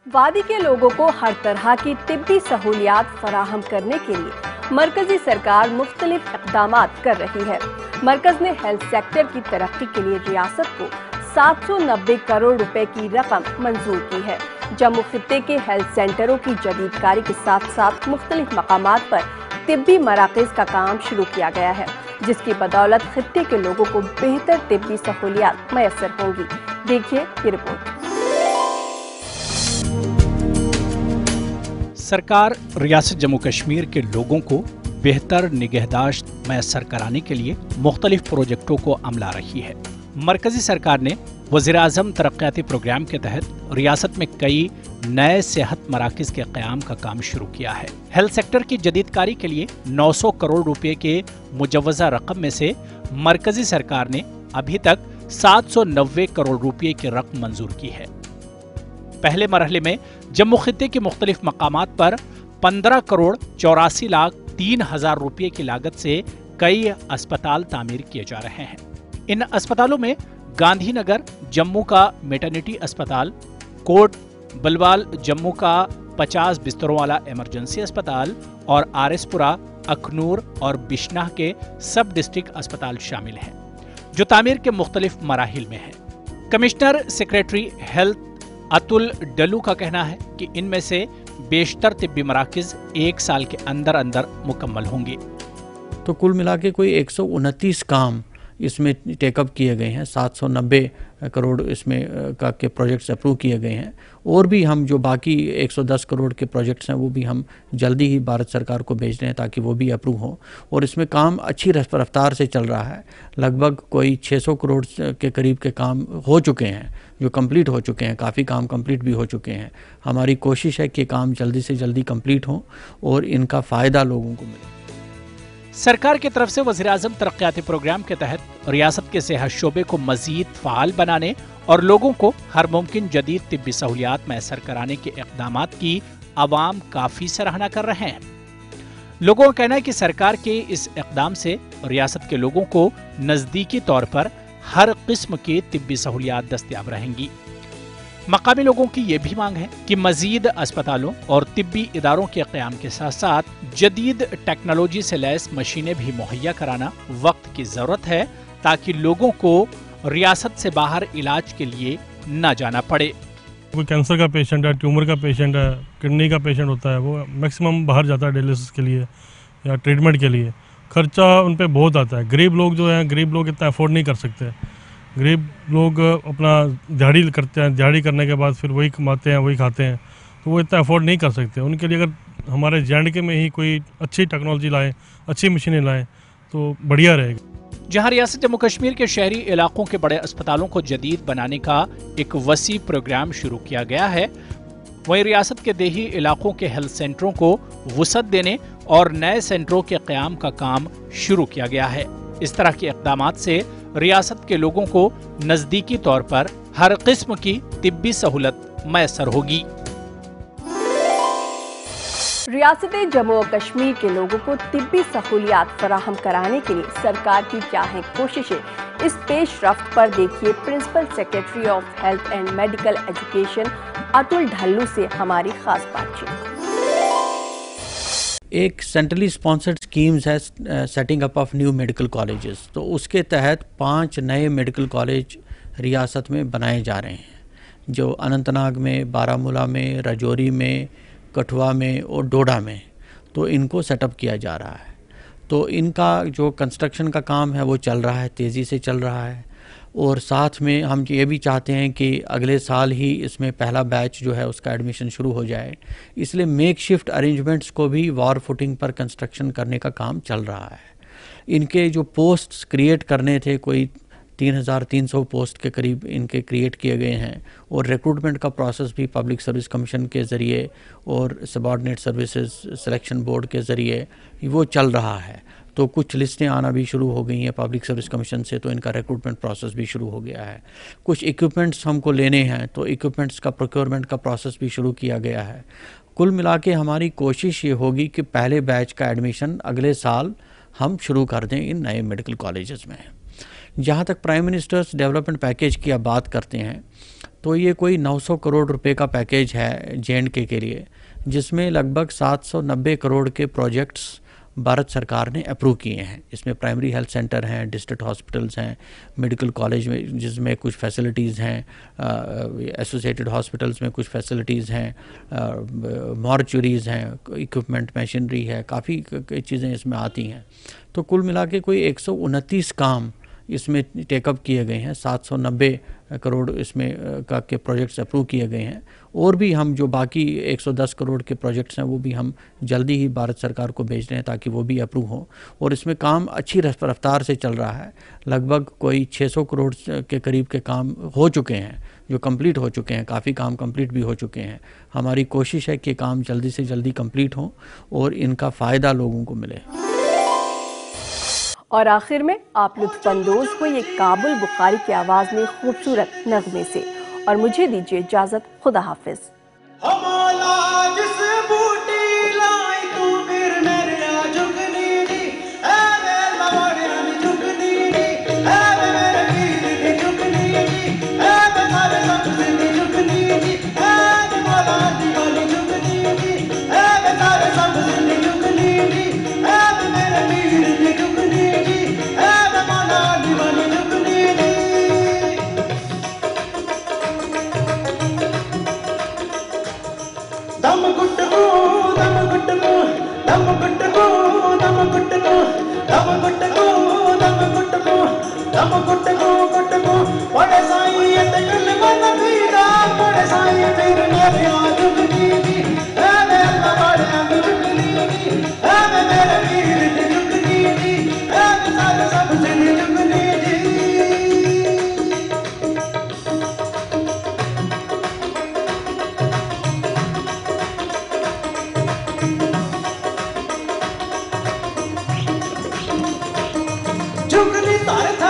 वादी के लोगों को हर तरह की तिब्बी सहूलियात फराहम करने के लिए मरकजी सरकार मुख्तलिफ इक़दामात कर रही है। मरकज ने हेल्थ सेक्टर की तरक्की के लिए रियासत को 790 करोड़ रुपए की रकम मंजूर की है। जम्मू खित्ते के हेल्थ सेंटरों की जदीदकारी के साथ साथ मुख्तलिफ मकामात पर तिब्बी मराकज़ का काम शुरू किया गया है, जिसकी बदौलत खित्ते के लोगों को बेहतर तिब्बी सहूलियात मैसर होंगी। देखिए ये रिपोर्ट। सरकार रियासत जम्मू कश्मीर के लोगों को बेहतर निगहदाश्त मैसर कराने के लिए मुख्तलिफ प्रोजेक्टों को अमला रही है। मरकजी सरकार ने वज़ीर-ए-आज़म तरक्याती प्रोग्राम के तहत रियासत में कई नए सेहत मराकज़ के क़याम का काम शुरू किया है। हेल्थ सेक्टर की जदीदकारी के लिए 900 करोड़ रुपए के मुजव्वज़ा रकम में से मरकजी सरकार ने अभी तक 790 करोड़ रुपए की रकम मंजूर की है। पहले मरहले में जम्मू खित्ते के मुख्तलिफ मकामात पर 15 करोड़ 84 लाख 3 हजार रुपये की लागत से कई अस्पताल तामीर किए जा रहे हैं। इन अस्पतालों में गांधीनगर जम्मू का मेटर्निटी अस्पताल, कोट बलवाल जम्मू का 50 बिस्तरों वाला इमरजेंसी अस्पताल और आरएसपुरा, अखनूर और बिश्नाह के सब डिस्ट्रिक्ट अस्पताल शामिल हैं, जो तामीर के मुख्तलिफ मराहिल में हैं। Commissioner secretary health Atul Dalu का कहना है कि इनमें से बेशतर तिब्बी मराकज़ 1 साल के अंदर अंदर मुकम्मल होंगे। तो कुल मिला के कोई 129 काम इसमें टेकअप किए गए हैं। 790 करोड़ इसमें के प्रोजेक्ट्स अप्रूव किए गए हैं, और भी हम जो बाकी 110 करोड़ के प्रोजेक्ट्स हैं वो भी हम जल्दी ही भारत सरकार को भेज रहे हैं ताकि वो भी अप्रूव हो। और इसमें काम अच्छी रफ्तार से चल रहा है। लगभग कोई 600 करोड़ के करीब के काम हो चुके हैं, जो कंप्लीट हो चुके हैं। काफ़ी काम कंप्लीट भी हो चुके हैं। हमारी कोशिश है कि काम जल्दी से जल्दी कंप्लीट हो और इनका फ़ायदा लोगों को मिले। सरकार की तरफ से वज़ीर-ए-आज़म तरक्याती प्रोग्राम के तहत रियासत के सेहत शोबे को मजीद फ़ाल बनाने और लोगों को हर मुमकिन जदीद तिब्बी सहूलियात मैसर कराने के इक़दामात की अवाम काफ़ी सराहना कर रहे हैं। लोगों का कहना है कि सरकार के इस इक़दाम से रियासत के लोगों को नज़दीकी तौर पर हर किस्म की तिब्बी सहूलियात दस्तयाब रहेंगी। मकामी लोगों की ये भी मांग है कि मजीद अस्पतालों और तिब्बी इदारों के क़याम के साथ साथ जदीद टेक्नोलॉजी से लैस मशीनें भी मुहैया कराना वक्त की ज़रूरत है, ताकि लोगों को रियासत से बाहर इलाज के लिए न जाना पड़े। कोई कैंसर का पेशेंट है, ट्यूमर का पेशेंट है, किडनी का पेशेंट होता है, वो मैक्सिमम बाहर जाता है डायलिसिस के लिए या ट्रीटमेंट के लिए। खर्चा उन पर बहुत आता है। गरीब लोग जो हैं, गरीब लोग इतना अफोर्ड नहीं कर सकते। गरीब लोग अपना दिहाड़ी करते हैं, दिहाड़ी करने के बाद फिर वही कमाते हैं, वही खाते हैं, तो वो इतना अफोर्ड नहीं कर सकते। उनके लिए अगर हमारे जे&के में ही कोई अच्छी टेक्नोलॉजी लाएँ, अच्छी मशीनें लाएँ तो बढ़िया रहेगा। जहां रियासत जम्मू कश्मीर के शहरी इलाकों के बड़े अस्पतालों को जदीद बनाने का एक वसी प्रोग्राम शुरू किया गया है, वहीं रियासत के देही इलाकों के हेल्थ सेंटरों को वुसअत देने और नए सेंटरों के क़याम का काम शुरू किया गया है। इस तरह के इक़दामात से रियासत के लोगों को नज़दीकी तौर पर हर किस्म की तिब्बी सहूलत मैसर होगी। रियासत जम्मू और कश्मीर के लोगों को तिब्बी सहूलियात फराहम कराने के लिए सरकार की क्या हैं कोशिशें, इस पेशरफ्त पर देखिए principal secretary of health and medical education Atul Dhallu से हमारी खास बातचीत। एक सेंट्रली स्पॉन्सर्ड स्कीम्स है setting up of new medical colleges. तो उसके तहत 5 नए मेडिकल कॉलेज रियासत में बनाए जा रहे हैं, जो अनंतनाग में, बारामूला में, राजौरी में, कठुआ में और डोडा में। तो इनको सेटअप किया जा रहा है। तो इनका जो कंस्ट्रक्शन का काम है वो चल रहा है, तेज़ी से चल रहा है। और साथ में हम ये भी चाहते हैं कि अगले साल ही इसमें पहला बैच जो है उसका एडमिशन शुरू हो जाए। इसलिए मेक शिफ्ट अरेंजमेंट्स को भी वॉर फुटिंग पर कंस्ट्रक्शन करने का काम चल रहा है। इनके जो पोस्ट्स क्रिएट करने थे, कोई 3300 पोस्ट के करीब इनके क्रिएट किए गए हैं। और रिक्रूटमेंट का प्रोसेस भी पब्लिक सर्विस कमीशन के ज़रिए और सबॉर्डिनेट सर्विसेज सिलेक्शन बोर्ड के ज़रिए वो चल रहा है। तो कुछ लिस्टें आना भी शुरू हो गई हैं पब्लिक सर्विस कमीशन से, तो इनका रिक्रूटमेंट प्रोसेस भी शुरू हो गया है। कुछ इक्विपमेंट्स हमको लेने हैं, तो इक्विपमेंट्स का प्रोक्योरमेंट का प्रोसेस भी शुरू किया गया है। कुल मिला के हमारी कोशिश ये होगी कि पहले बैच का एडमिशन अगले साल हम शुरू कर दें इन नए मेडिकल कॉलेजेस में। जहाँ तक प्राइम मिनिस्टर्स डेवलपमेंट पैकेज की आप बात करते हैं, तो ये कोई 900 करोड़ रुपए का पैकेज है जे के लिए, जिसमें लगभग 790 करोड़ के प्रोजेक्ट्स भारत सरकार ने अप्रूव किए हैं। इसमें प्राइमरी हेल्थ सेंटर हैं, डिस्ट्रिक्ट हॉस्पिटल्स हैं, मेडिकल कॉलेज में जिसमें कुछ फैसिलिटीज़ हैं, एसोसिएटेड हॉस्पिटल्स में कुछ फैसिलिटीज़ हैं, मॉर्चुरीज़ हैं, इक्विपमेंट मशीनरी है, काफ़ी चीज़ें इसमें आती हैं। तो कुल मिला के कोई 129 काम इसमें टेकअप किए गए हैं, 790 करोड़ इसमें का के प्रोजेक्ट्स अप्रूव किए गए हैं। और भी हम जो बाकी 110 करोड़ के प्रोजेक्ट्स हैं वो भी हम जल्दी ही भारत सरकार को भेज रहे हैं ताकि वो भी अप्रूव हो। और इसमें काम अच्छी रफ्तार से चल रहा है, लगभग कोई 600 करोड़ के करीब के काम हो चुके हैं जो कंप्लीट हो चुके हैं, काफ़ी काम कंप्लीट भी हो चुके हैं। हमारी कोशिश है कि काम जल्दी से जल्दी कंप्लीट हो और इनका फ़ायदा लोगों को मिले। और आखिर में आप लुत्फानंदोज हुए काबुल बुखारी की आवाज़ में खूबसूरत नगमे से। और मुझे दीजिए इजाज़त, खुदा हाफिज़। जुगनी तार था